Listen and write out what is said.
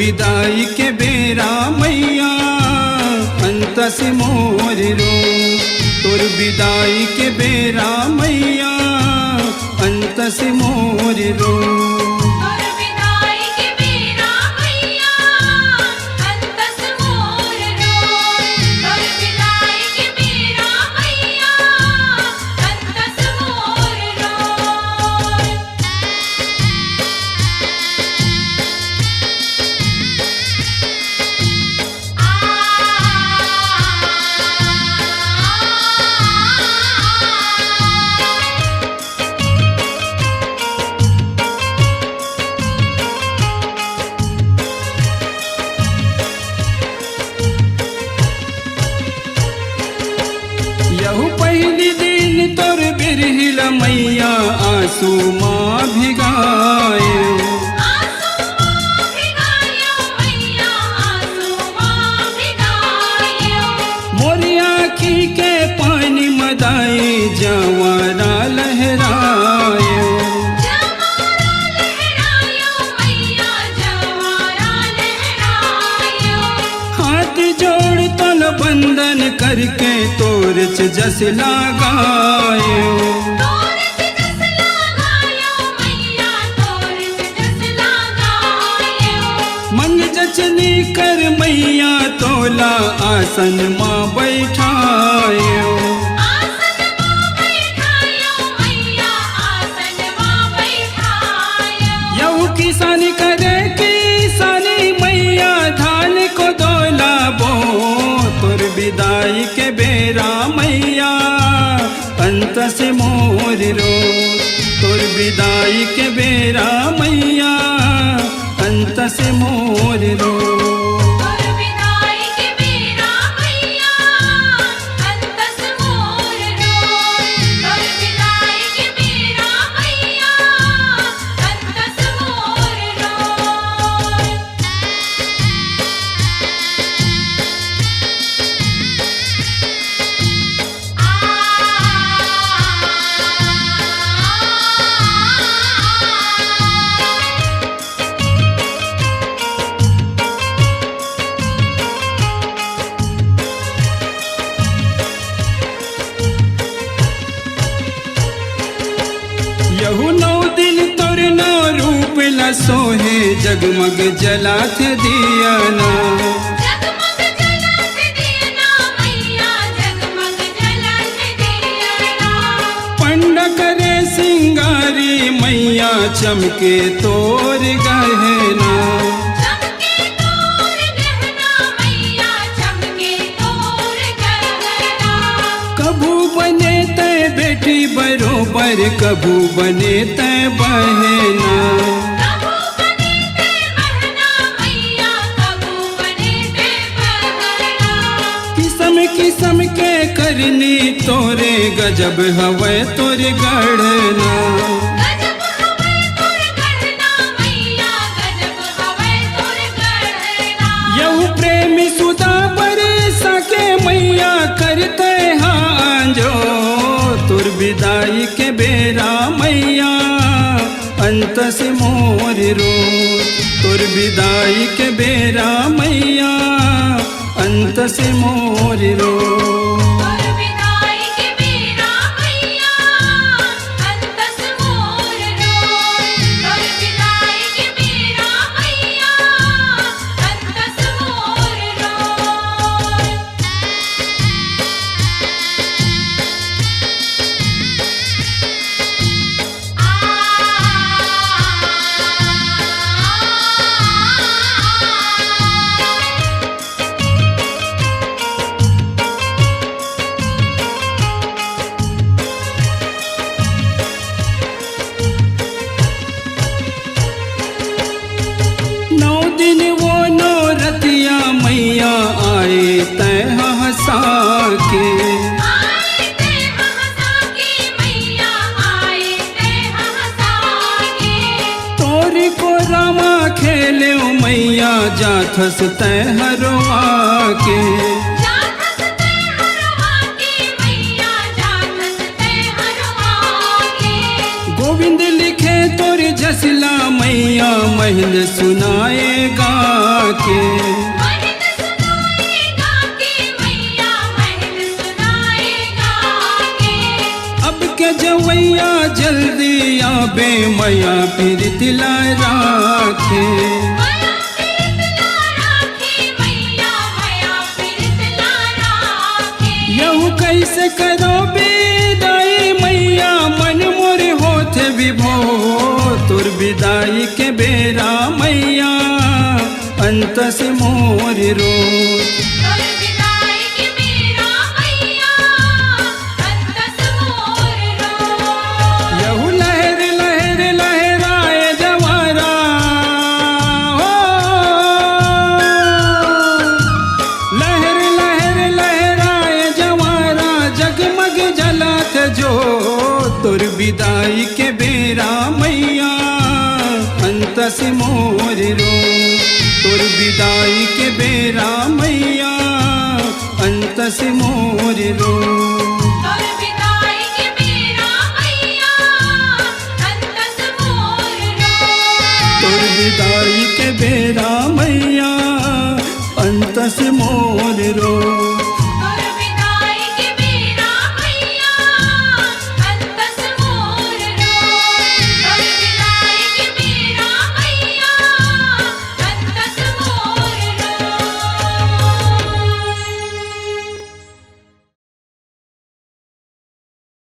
विदाई के बेरा मैया अंत से मोर रो। तोर विदाई के बेरा मैया अंत से मोर रो। यहू पहली दिन तोर बिरहिल मैया आंसू माँ भिगाए। मोरी आँखी के पानी मदाई जवाना लहराए। हाथ जोड़ तन बंदन करके तोर जस लगायो। मंग जचनी कर मैया तोला आसन माँ बैठायो। यहू किसानी करे किसानी मैया धान को दोला बो। तोर विदाई के बेरा मैया अंत से मोर रो। तोर विदाई के बेरा मैया अंत से मोर रो। यहू 9 दिन तोर नौ रूप ल सोहे जगमग जलात दियना। पंड करे सिंगारी मैया चमके तोर गहना। कभू बने तय बेटी बरोबर कभू बने तय बहना। किस्म किस्म के करनी तोरे गजब हवे तोरे गढ़ना। यहू प्रेमी सुधा बरसा के मैया करते हांजो। तोर विदाई के बेरा मैया अंत से मोर रो। तोर विदाई के बेरा मैया अंत से मोर रो। जाथस तय हरवा के गोविंद लिखे तोर जसला मैया महल सुनाएगा के महल सुनाएगा के मैया महल सुनाएगा के अब के जवैया जल्दी आबे मैया फिर दिला राखे माया फिरतला राखे मैया माया फिरतला राखे यहू कैसे करो विदाई मैया मन मोर होते विभो तुर विदाई के बेरा मैया अंत से मोर रो तोर विदाई के मेरा मैया अंतस मोर रो यहू लहर लहर लहराए जवारा हो लहर लहर लहराए जवारा जगमग जलात जो तुर विदाई के बेरा मैया अंत से मोर रो तुर विदाई के बेरा मैया अंत से मोर रो तोर विदाई के मेरा मैया अंतस मोर रो तुर विदाई के बेरा मैया अंत से मोर